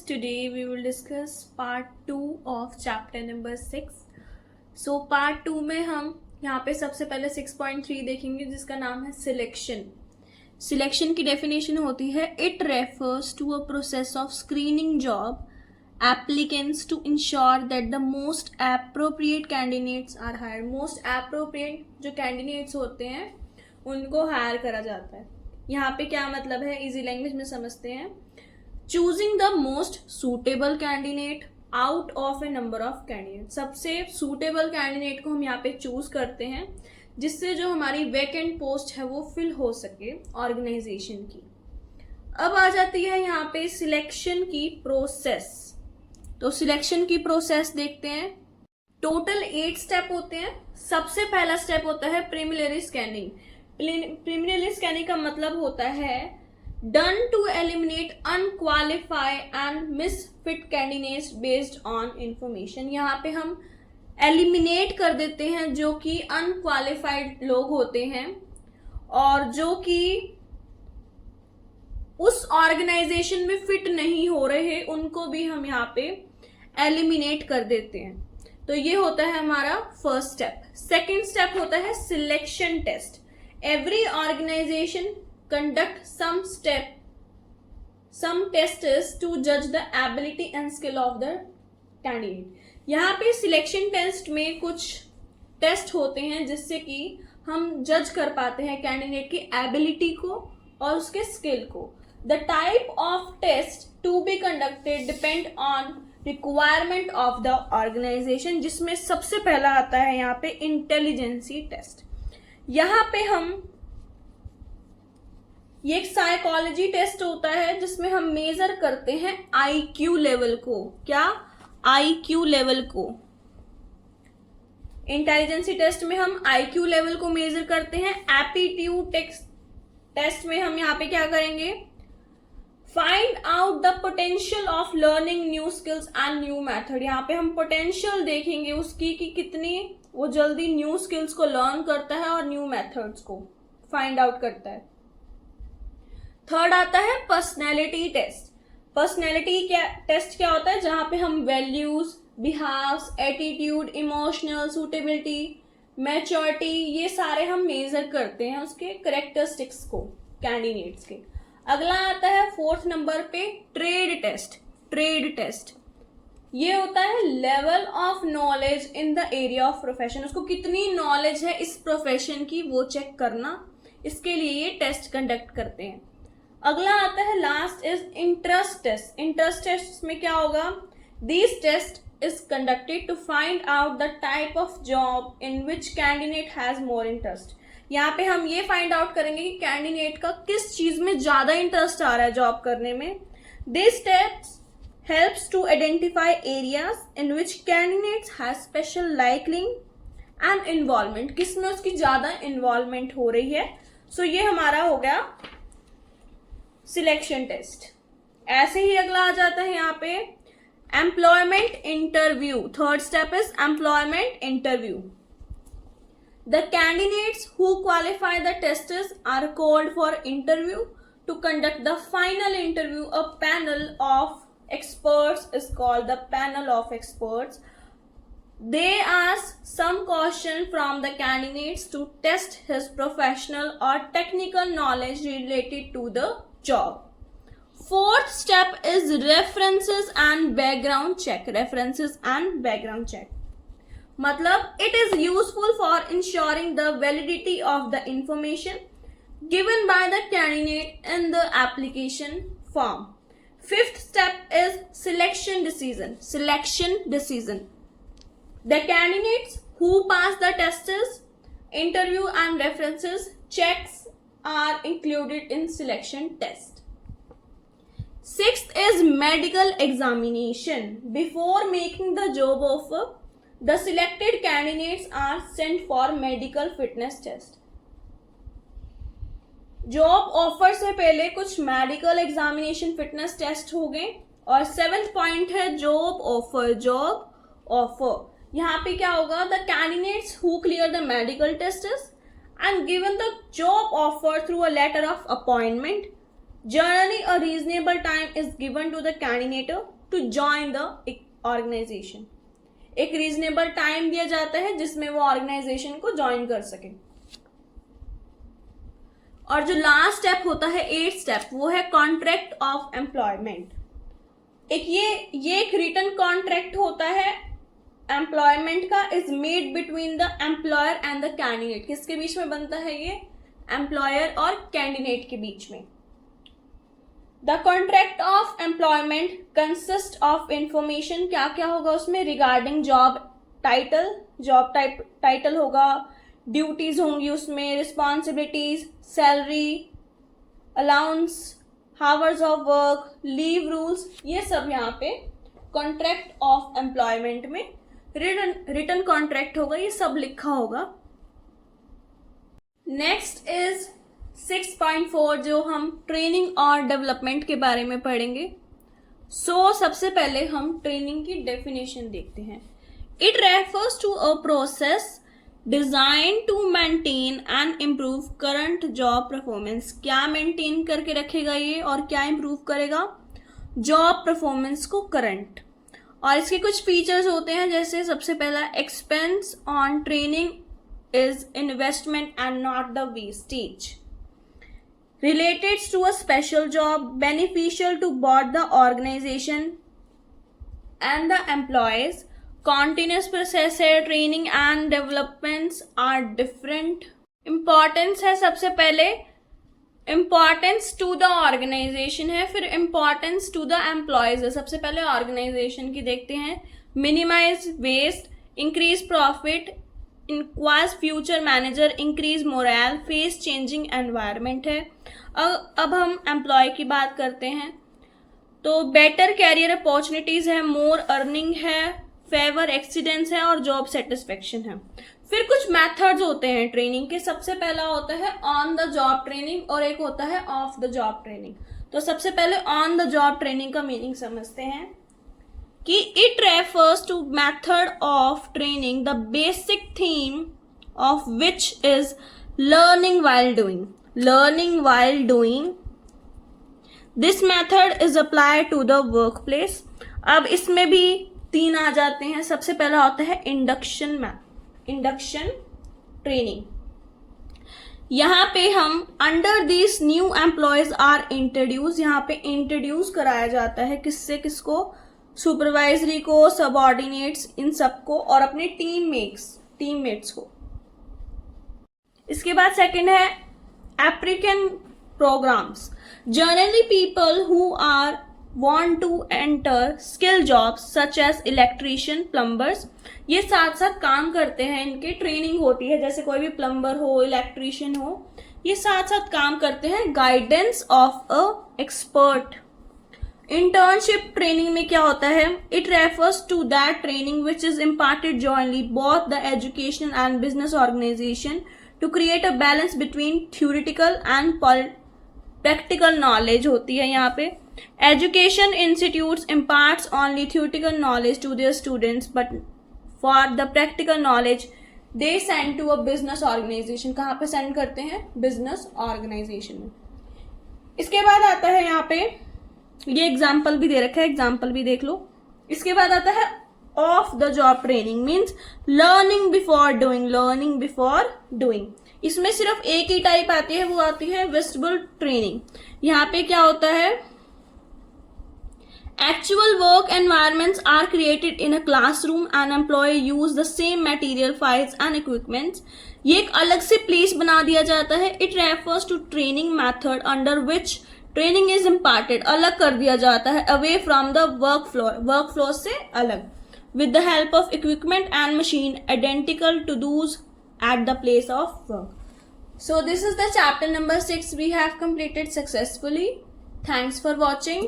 Today we will discuss part 2 of chapter number 6. So part 2 में हम यहाँ पे सबसे पहले 6.3 देखेंगे जिसका नाम है सिलेक्शन. सिलेक्शन की डेफिनेशन होती है it refers to a process of screening job applicants to ensure that the most appropriate candidates are hired. Most appropriate जो candidates होते हैं उनको हायर करा जाता है. यहाँ पे क्या मतलब है इजी लैंग्वेज में समझते हैं. Choosing the most suitable candidate out of A number of candidate. सबसे सूटेबल कैंडिडेट को हम यहाँ पे चूज करते हैं जिससे जो हमारी वैकेंट पोस्ट है वो फिल हो सके ऑर्गेनाइजेशन की. अब आ जाती है यहाँ पे सिलेक्शन की प्रोसेस. तो सिलेक्शन की प्रोसेस देखते हैं. टोटल 8 स्टेप होते हैं. सबसे पहला स्टेप होता है प्रीलिमिनरी स्कैनिंग. प्रीलिमिनरी स्कैनिंग का मतलब होता है done to eliminate unqualified and misfit candidates based on information. यहाँ पे हम एलिमिनेट कर देते हैं जो कि अनक्वालिफाइड लोग होते हैं और जो कि उस ऑर्गेनाइजेशन में फिट नहीं हो रहे उनको भी हम यहाँ पे एलिमिनेट कर देते हैं. तो ये होता है हमारा फर्स्ट स्टेप. सेकेंड स्टेप होता है selection test. Every organization conduct some tests to judge the ability and skill of the candidate. यहाँ पे सिलेक्शन टेस्ट में कुछ टेस्ट होते हैं जिससे कि हम जज कर पाते हैं कैंडिडेट की एबिलिटी को और उसके स्किल को. The type of test to be conducted depend on requirement of the organization, जिसमें सबसे पहला आता है यहाँ पे इंटेलिजेंसी टेस्ट. यहाँ पे हम ये एक साइकोलॉजी टेस्ट होता है जिसमें हम मेजर करते हैं आईक्यू लेवल को. क्या? आईक्यू लेवल को. इंटेलिजेंसी टेस्ट में हम आईक्यू लेवल को मेजर करते हैं. एप्टीट्यूड टेस्ट में हम यहाँ पे क्या करेंगे? Find out the potential of learning new skills and new method. यहाँ पे हम पोटेंशियल देखेंगे उसकी कि कितनी वो जल्दी न्यू स्किल्स को लर्न करता है और न्यू मेथड्स को फाइंड आउट करता है. थर्ड आता है पर्सनैलिटी टेस्ट. पर्सनैलिटी टेस्ट क्या होता है? जहां पे हम values, behaves, attitude, emotional, suitability, maturity ये सारे हम मेजर करते हैं उसके करेक्टरिस्टिक्स को कैंडिडेट्स के. अगला आता है फोर्थ नंबर पे ट्रेड टेस्ट. ट्रेड टेस्ट ये होता है level of knowledge in the area of profession. उसको कितनी नॉलेज है इस प्रोफेशन की वो चेक करना, इसके लिए ये टेस्ट कंडक्ट करते हैं. अगला आता है last is interest test. Interest test में क्या होगा? This test is conducted to find out the type of job in which candidate has more interest. यहाँ पे हम ये फाइंड आउट करेंगे कि कैंडिडेट का किस चीज में ज्यादा इंटरेस्ट आ रहा है जॉब करने में. This test helps to identify areas in which candidates have special liking and involvement. किसमें उसकी ज्यादा इन्वॉल्वमेंट हो रही है. सो ये हमारा हो गया सिलेक्शन टेस्ट. ऐसे ही अगला आ जाता है यहाँ पे employment interview. Third step is employment interview. The candidates who qualify the tests are called for interview. To conduct the final interview, a panel of experts is called the panel of experts. They ask some question from the candidates to test his professional or technical knowledge related to the job. Fourth step is references and background check. References and background check मतलब it is useful for ensuring the validity of the information given by the candidate in the application form. Fifth step is selection decision. Selection decision. The candidates who pass the tests, interview and references checks are included in selection test. Sixth is medical examination. Before making the job offer, the selected candidates are sent for medical fitness test. Job offer से पहले कुछ medical examination fitness test हो गए. और 7th point है job offer. Job offer यहाँ पे क्या होगा? The candidates who clear the medical test and given the job offer through a letter of appointment Generally, a reasonable time is given to the candidate to join the organization. एक reasonable time दिया जाता है जिसमें वो organisation को join कर सके। और जो लास्ट स्टेप होता है 8th स्टेप, वो है कॉन्ट्रैक्ट ऑफ एम्प्लॉयमेंट। ये एक रिटन कॉन्ट्रैक्ट होता है एम्प्लॉयमेंट का, is made between the employer and the candidate. किसके बीच में बनता है ये? एम्प्लॉयर और कैंडिडेट के बीच में। The contract of employment consist of information, क्या क्या होगा उसमें? रिगार्डिंग जॉब टाइटल होगा, ड्यूटीज होंगी उसमें, responsibilities, salary, allowance, hours of work, leave rules, ये सब यहाँ पे कॉन्ट्रैक्ट ऑफ एम्प्लॉयमेंट में रिटन कॉन्ट्रैक्ट होगा, ये सब लिखा होगा। नेक्स्ट इज 6.4 जो हम ट्रेनिंग और डेवलपमेंट के बारे में पढ़ेंगे। सबसे पहले हम ट्रेनिंग की डेफिनेशन देखते हैं। It refers to a process design to maintain and improve current job performance. क्या मेंटेन करके रखेगा ये और क्या इम्प्रूव करेगा? जॉब परफॉर्मेंस को करंट। और इसके कुछ फीचर्स होते हैं, जैसे सबसे पहला expense on training is investment and not the wastage. Related to a special job, beneficial to both the organization and the employees. Continuous process है, training and developments are different. Importance है सबसे पहले, importance to the organization है, फिर importance to the employees है। सबसे पहले organization की देखते हैं। Minimize waste, increase profit, increase future manager, increase morale, face changing environment है। अब हम एम्प्लॉय की बात करते हैं, तो बेटर कैरियर अपॉर्चुनिटीज है, मोर अर्निंग है, फेवर एक्सीडेंस है और जॉब सेटिस्फेक्शन है। फिर कुछ मेथड्स होते हैं ट्रेनिंग के। सबसे पहला होता है ऑन द जॉब ट्रेनिंग और एक होता है ऑफ द जॉब ट्रेनिंग। तो सबसे पहले ऑन द जॉब ट्रेनिंग का मीनिंग समझते हैं कि it refers to method of training the basic theme of which is learning while doing. This method is applied to the workplace. अब इसमें भी 3 आ जाते हैं। सबसे पहला होता है इंडक्शन ट्रेनिंग। यहाँ पे हम under this new employees are introduce, यहाँ पे इंट्रोड्यूस कराया जाता है किसको? सुपरवाइजरी को, सबऑर्डिनेट्स, इन सबको और अपने टीममेट्स को। इसके बाद सेकंड है African programs. Generally people who want to enter skill jobs such as electrician, plumbers, ये साथ साथ काम करते हैं, इनके ट्रेनिंग होती है। जैसे कोई भी प्लम्बर हो, इलेक्ट्रीशियन हो, ये साथ साथ काम करते हैं। Guidance of a expert. Internship training में क्या होता है? It refers to that training which is imparted jointly both the education and business organisation to create a balance between theoretical and practical knowledge होती है यहाँ पे। Education institutes imparts only theoretical knowledge to their students, but for the practical knowledge they send to a business organization। कहाँ पे send करते हैं? business organization में। इसके बाद आता है यहाँ पे, ये एग्जाम्पल भी दे रखा है, एग्जाम्पल भी देख लो। इसके बाद आता है of the job training, means learning before doing. इसमें सिर्फ एक ही टाइप आती है, वो आती है विजिबल ट्रेनिंग। यहाँ पे क्या होता है? Actual work environments are created in a classroom and employ use the same material, files and equipments. ये एक अलग से प्लेस बना दिया जाता है। It refers to training method under which training is imparted, अलग कर दिया जाता है, away from the work floor से अलग, with the help of equipment and machine identical to those at the place of work. So this is the chapter number 6 we have completed successfully. Thanks for watching.